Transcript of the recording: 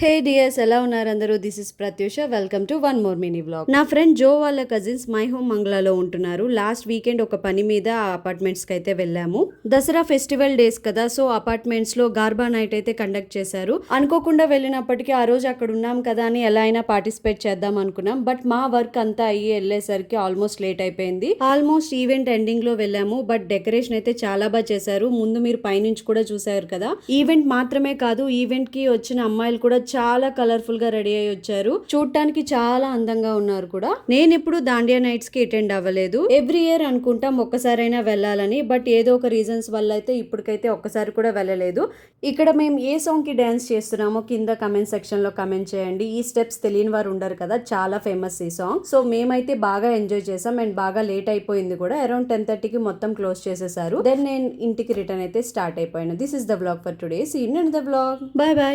హే dears, ఎలా ఉన్నారు అందరూ? This is Prathyusha. Welcome to one more mini vlog. నా ఫ్రెండ్ జో వాళ్ళ కజిన్స్ మై హోమ్ మంగళాలో ఉంటున్నారు. లాస్ట్ వీకెండ్ ఒక పని మీద ఆ అపార్ట్మెంట్స్ కి అయితే వెళ్ళాము. దసరా ఫెస్టివల్ డేస్ కదా, సో అపార్ట్మెంట్స్ లో గార్బా నైట్ అయితే కండక్ట్ చేశారు. అనుకోకుండా వెళ్ళినప్పటికీ ఆ రోజు అక్కడ ఉన్నాం కదా అని ఎలా అయినా పార్టిసిపేట్ చేద్దాం అనుకున్నాం. బట్ మా వర్క్ అంతా అయ్యి వెళ్ళేసరికి ఆల్మోస్ట్ లేట్ అయిపోయింది. ఆల్మోస్ట్ ఈవెంట్ ఎండింగ్ లో వెళ్ళాము. బట్ డెకరేషన్ అయితే చాలా బాగా చేశారు. ముందు మీరు పైనుంచి కూడా చూసారు కదా. ఈవెంట్ మాత్రమే కాదు, ఈవెంట్ కి వచ్చిన అమ్మాయిలు కూడా చాలా కలర్ఫుల్ గా రెడీ అయ్యి వచ్చారు. చూడటానికి చాలా అందంగా ఉన్నారు కూడా. నేను ఇప్పుడు దాండియా నైట్స్ కి అటెండ్ అవ్వలేదు. ఎవ్రీ ఇయర్ అనుకుంటాం ఒక్కసారైనా వెళ్ళాలని. బట్ ఏదో ఒక రీజన్స్ వల్ల అయితే ఇప్పటికైతే ఒక్కసారి కూడా వెళ్ళలేదు. ఇక్కడ మేము ఏ సాంగ్ కి డాన్స్ చేస్తున్నామో కింద కమెంట్ సెక్షన్ లో కమెంట్ చేయండి. ఈ స్టెప్స్ తెలియని వారు ఉండరు కదా, చాలా ఫేమస్ ఈ సాంగ్. సో మేమైతే బాగా ఎంజాయ్ చేసాం అండ్ బాగా లేట్ అయిపోయింది కూడా. అరౌండ్ 10:30కి మొత్తం క్లోజ్ చేసేసారు. దెన్ నేను ఇంటికి రిటర్న్ అయితే స్టార్ట్ అయిపోయాను. This is the vlog for today. See you in the vlog. Bye by.